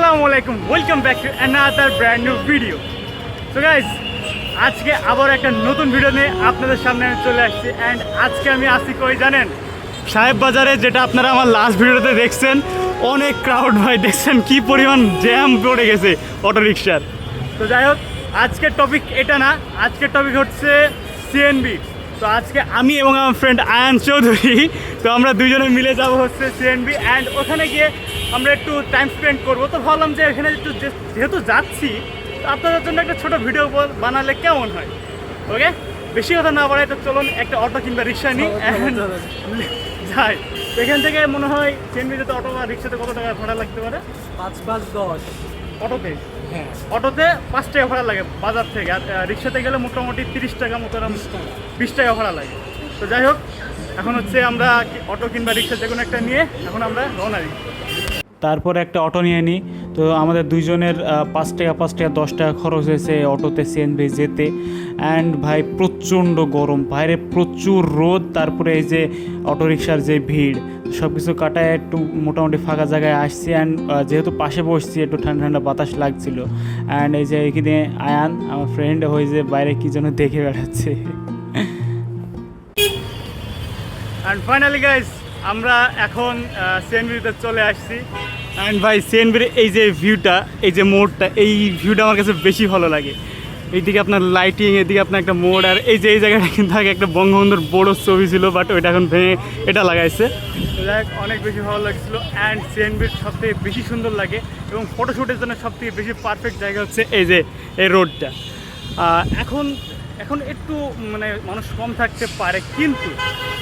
আসসালামু আলাইকুম, welcome back to another brand new video. So guys, আজকে আবার একটা নতুন ভিডিও নিয়ে আপনাদের সামনে আমি চলে আসছি। অ্যান্ড আজকে আমি আসি কই জানেন? সাহেব বাজারে, যেটা আপনারা আমার লাস্ট ভিডিওতে দেখছেন। অনেক ক্রাউড ভাই, দেখছেন কি পরিমাণ জ্যাম পড়ে গেছে অটো রিক্সার। তো যাই হোক, আজকের টপিক এটা না, আজকের টপিক হচ্ছে সিএনবি। তো আজকে আমি এবং আমার ফ্রেন্ড আয়ান চৌধুরী, তো আমরা দুজনে মিলে যাব হচ্ছে সিএনবি। অ্যান্ড ওখানে গিয়ে আমরা একটু টাইম স্পেন্ড করবো। তো ভাবলাম যে এখানে একটু যেহেতু যাচ্ছি, তো আপনাদের জন্য একটা ছোটো ভিডিও বানালে কেমন হয়। ওকে, বেশি কথা না বাড়াই, তো চলুন একটা অটো কিংবা রিক্সা নিই যাই। এখান থেকে মনে হয় সিএনবি যেতে অটো বা রিক্সাতে কত টাকা ভাড়া লাগতে পারে? 5-5-10 অটোতে? হ্যাঁ, অটোতে 5 টাকা ভাড়া লাগে বাজার থেকে, আর রিক্সাতে গেলে মোটামুটি 30 টাকা মতো, 20 টাকা ভাড়া লাগে। তো যাই হোক, এখন হচ্ছে আমরা অটো কিংবা রিক্সা যে কোনো একটা নিয়ে এখন আমরা রওনা দিই। তারপর একটা অটো নিয়ে নিই। তো আমাদের দুইজনের 5 টাকা 10 টাকা খরচ হয়েছে অটোতে সিএনবি যেতে। অ্যান্ড ভাই প্রচণ্ড গরম, বাইরে প্রচুর রোদ, তারপরে এই যে অটো রিক্সার যে ভিড়, সব কিছু কাটায় একটু মোটামুটি ফাঁকা জায়গায় আসছি। অ্যান্ড যেহেতু পাশে বসছি, একটু ঠান্ডা ঠান্ডা বাতাস লাগছিল। অ্যান্ড এই যে এখানে আয়ান আমার ফ্রেন্ড হয়ে যে বাইরে কী যেন দেখে বেড়াচ্ছে। অ্যান্ড ফাইনালি গাইস, আমরা এখন সিএনবিতে চলে আসছি। অ্যান্ড ভাই সিএনবির এই যে ভিউটা, এই যে মোড়টা, এই ভিউটা আমার কাছে বেশি ভালো লাগে। এইদিকে আপনার লাইটিং, এদিকে আপনার একটা মোড়, আর এই যে এই জায়গাটা কিন্তু আগে একটা বঙ্গবন্ধুর বড় ছবি ছিল, বাট ওইটা এখন ভেঙে এটা লাগাইছে। তো যাই হোক, অনেক বেশি ভালো লাগছিলো। অ্যান্ড সিএনবির সবথেকে বেশি সুন্দর লাগে এবং ফটোশ্যুটের জন্য সবথেকে বেশি পারফেক্ট জায়গা হচ্ছে এই যে এই রোডটা। এখন একটু মানে মানুষ কম থাকতে পারে, কিন্তু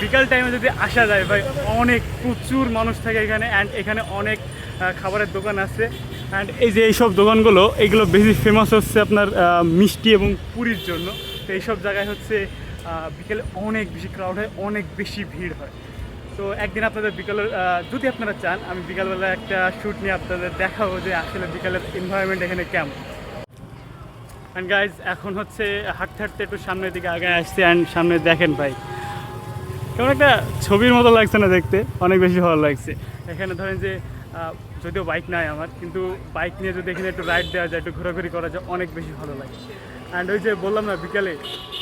বিকাল টাইমে যদি আসা যায় ভাই, অনেক প্রচুর মানুষ থাকে এখানে। অ্যান্ড এখানে অনেক খাবারের দোকান আছে। অ্যান্ড এই যে এইসব দোকানগুলো, এইগুলো বেশি ফেমাস হচ্ছে আপনার মিষ্টি এবং পুরীর জন্য। তো এইসব জায়গায় হচ্ছে বিকেলে অনেক বেশি ক্রাউড হয়, অনেক বেশি ভিড় হয়। তো একদিন আপনাদের বিকালের যদি আপনারা চান, আমি বিকালবেলা একটা শ্যুট নিয়ে আপনাদের দেখাবো যে আসলে বিকালের এনভায়রনমেন্ট এখানে কেমন। অ্যান্ড গাইজ, এখন হচ্ছে হাঁটতে হাঁটতে একটু সামনের দিকে আগে আসছে। অ্যান্ড সামনে দেখেন ভাই, কেমন একটা ছবির মতো লাগছে না দেখতে? অনেক বেশি ভালো লাগছে। এখানে ধরেন যে যদিও বাইক নাই আমার, কিন্তু বাইক নিয়ে যদি এখানে একটু রাইড দেওয়া যায়, একটু ঘোরাঘুরি করা যায়, অনেক বেশি ভালো লাগে। অ্যান্ড ওই যে বললাম না,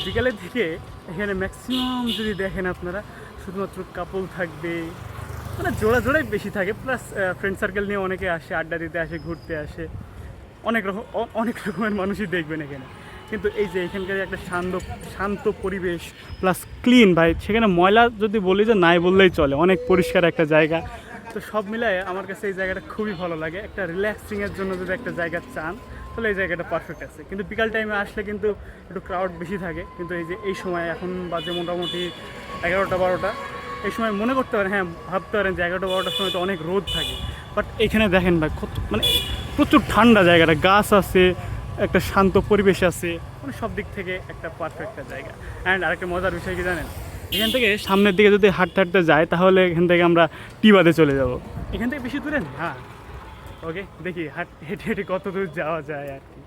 বিকালের দিকে এখানে ম্যাক্সিমাম যদি দেখেন আপনারা, শুধুমাত্র কাপল থাকবে, মানে জোড়াই বেশি থাকে। প্লাস ফ্রেন্ড সার্কেল নিয়ে অনেকে আসে, আড্ডা দিতে আসে, ঘুরতে আসে, অনেক রকমের মানুষই দেখবেন এখানে। কিন্তু এই যে এখানকার একটা শান্ত পরিবেশ প্লাস ক্লিন ভাই, সেখানে ময়লা যদি বলি যে নাই বললেই চলে, অনেক পরিষ্কার একটা জায়গা। তো সব মিলায় আমার কাছে এই জায়গাটা খুবই ভালো লাগে। একটা রিল্যাক্সিংয়ের জন্য যদি একটা জায়গা চান, তাহলে এই জায়গাটা পারফেক্ট আছে। কিন্তু বিকাল টাইমে আসলে কিন্তু একটু ক্রাউড বেশি থাকে। কিন্তু এই যে এই সময়, এখন বাজে মোটামুটি 11টা-12টা, এই সময় মনে করতে পারেন, হ্যাঁ ভাবতে পারেন যে 11টা-12টার সময় তো অনেক রোদ থাকে। বাট এখানে দেখেন ভাই, কত মানে প্রচুর ঠান্ডা জায়গাটা, গাছ আছে, একটা শান্ত পরিবেশ আছে, মানে সব দিক থেকে একটা পারফেক্ট জায়গা। অ্যান্ড আরেকটা মজার বিষয় কি জানেন? এখান থেকে সামনের দিকে যদি হাঁটতে হাঁটতে যায়, তাহলে এখান থেকে আমরা টিবাদে চলে যাব। এখান থেকে বেশি দূরে না। হ্যাঁ, ওকে, দেখি হেঁটে হেঁটে কত দূর যাওয়া যায় আর কি।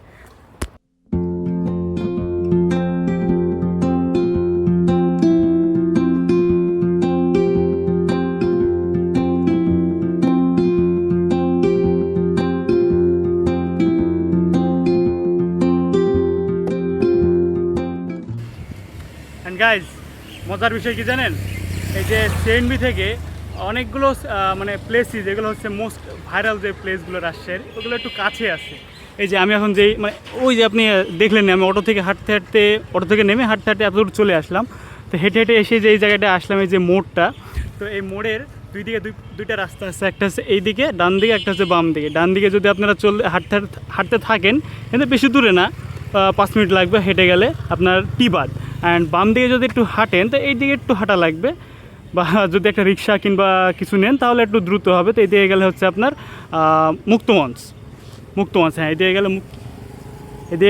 গাইজ, মজার বিষয় কি জানেন? এই যে সিএনবি থেকে অনেকগুলো মানে প্লেসই, যেগুলো হচ্ছে মোস্ট ভাইরাল যে প্লেসগুলো রাজশাহীর, ওগুলো একটু কাছে আছে। এই যে আমি এখন যেই মানে ওই যে আপনি দেখলেন, আমি অটো থেকে নেমে হাঁটতে হাঁটতে এত দূর চলে আসলাম। তো হেঁটে হেঁটে এসে যে এই জায়গাটা আসলাম, এই যে মোড়টা, তো এই মোড়ের দুইটা রাস্তা আছে। একটা হচ্ছে এই দিকে ডান দিকে, একটা হচ্ছে বাম দিকে। ডান দিকে যদি আপনারা হাঁটতে থাকেন, কিন্তু বেশি দূরে না, 5 মিনিট লাগবে হেঁটে গেলে আপনার টিবাদ। অ্যান্ড বাম দিকে যদি একটু হাঁটেন, তো এই দিকে একটু হাঁটা লাগবে, বা যদি একটা রিক্সা কিংবা কিছু নেন তাহলে একটু দ্রুত হবে। তো এই দিকে গেলে হচ্ছে আপনার মুক্তমঞ্চ। হ্যাঁ, এদিকে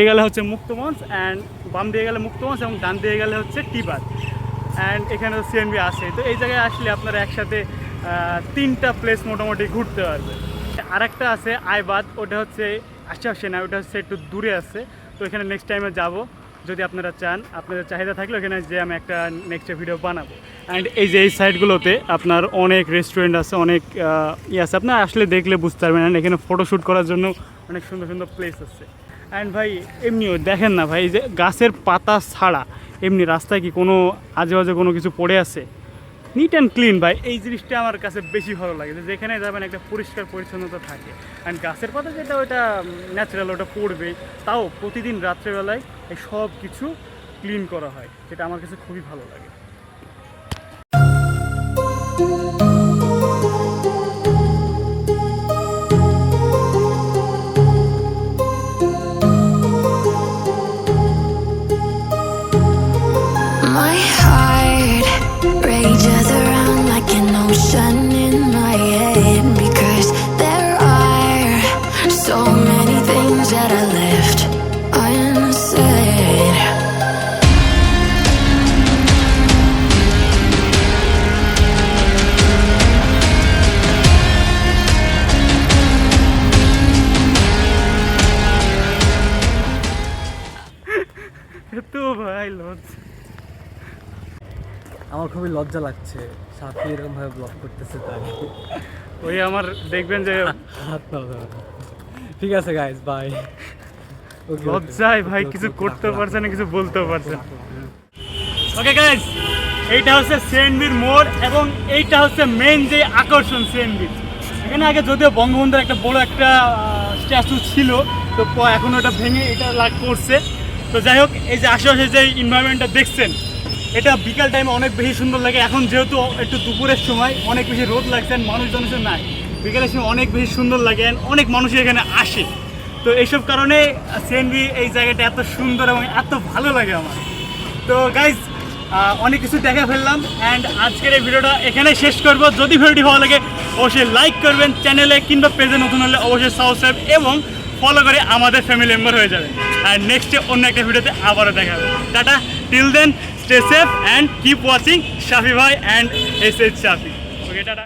গেলে হচ্ছে মুক্তমঞ্চ। অ্যান্ড বাম দিয়ে গেলে মুক্তমঞ্চ, এবং ডান দিয়ে গেলে হচ্ছে টিবাদ। অ্যান্ড এখানে সিএনবি আসে। তো এই জায়গায় আসলে আপনারা একসাথে 3টা প্লেস মোটামুটি ঘুরতে পারবে। আরেকটা আছে আইবাদ, ওটা হচ্ছে আশেপাশে না, ওটা হচ্ছে একটু দূরে আছে। তো এখানে নেক্সট টাইমে যাব। যদি আপনারা চান, আপনাদের চাহিদা থাকলে ওখানে যে আমি একটা নেক্সট ভিডিও বানাবো। অ্যান্ড এই যে এই সাইডগুলোতে আপনার অনেক রেস্টুরেন্ট আছে, অনেক ইয়ে আছে, আপনার আসলে দেখলে বুঝতে পারবেন। অ্যান্ড এখানে ফটোশ্যুট করার জন্য অনেক সুন্দর সুন্দর প্লেস আছে। অ্যান্ড ভাই এমনিও দেখেন না ভাই, এই যে গাছের পাতা ছাড়া এমনি রাস্তায় কি কোনো আজে বাজে কোনো কিছু পড়ে আছে? নিট অ্যান্ড ক্লিন ভাই, এই জিনিসটা আমার কাছে বেশি ভালো লাগে, যে যেখানে যাবেন একটা পরিষ্কার পরিচ্ছন্নতা থাকে। অ্যান্ড গাছের পাতা যেটা ওটা ন্যাচারাল, ওটা পড়বে, তাও প্রতিদিন রাত্রেবেলায় এই সব কিছু ক্লিন করা হয়, যেটা আমার কাছে খুবই ভালো লাগে। My heart rages around like an ocean in my head, because there are so many things that I left unsaid. তো ভাই লজ্জা, আমার খুবই লজ্জা লাগছে সাথী এরকম ভাবে ব্লগ করতেছে তাই। ওই আমার দেখবেন যে হাত নাড়াতে হবে। ঠিক আছে গাইস, বাই। লজ্জায় ভাই কিছু করতেও পারছে না, কিছু বলতেও পারছে না। ওকে গাইস, এইটা হচ্ছে সেনবির মোড় এবং এইটা হচ্ছে মেন যে আকর্ষণ সেনবির। এখানে আগে যদিও বঙ্গবন্ধুর একটা বড় একটা স্ট্যাচু ছিল, তো এখন ওটা ভেঙে এটা করছে। তো যাই হোক, এই যে আশেপাশে যে ইনভায়রনমেন্টটা দেখছেন, এটা বিকাল টাইমে অনেক বেশি সুন্দর লাগে। এখন যেহেতু একটু দুপুরের সময় অনেক বেশি রোদ লাগছে, মানুষজন নাই, বিকালের সময় অনেক বেশি সুন্দর লাগে, অনেক মানুষ এখানে আসে। তো এইসব কারণে সেনবি এই জায়গাটা এত সুন্দর এবং এত ভালো লাগে আমার। তো গাইজ, অনেক কিছু দেখে ফেললাম, অ্যান্ড আজকের এই ভিডিওটা এখানে শেষ করব। যদি ভিডিওটি ভালো লাগে অবশ্যই লাইক করবেন, চ্যানেলে কিংবা পেজে নতুন হলে অবশ্যই সাবস্ক্রাইব এবং ফলো করে আমাদের ফ্যামিলি মেম্বার হয়ে যাবেন। আর নেক্সটে অন্য একটা ভিডিওতে আবারও দেখা হবে। Tata, till then, stay safe and keep watching Shafi ভাই and S H Shafi. Okay, tata.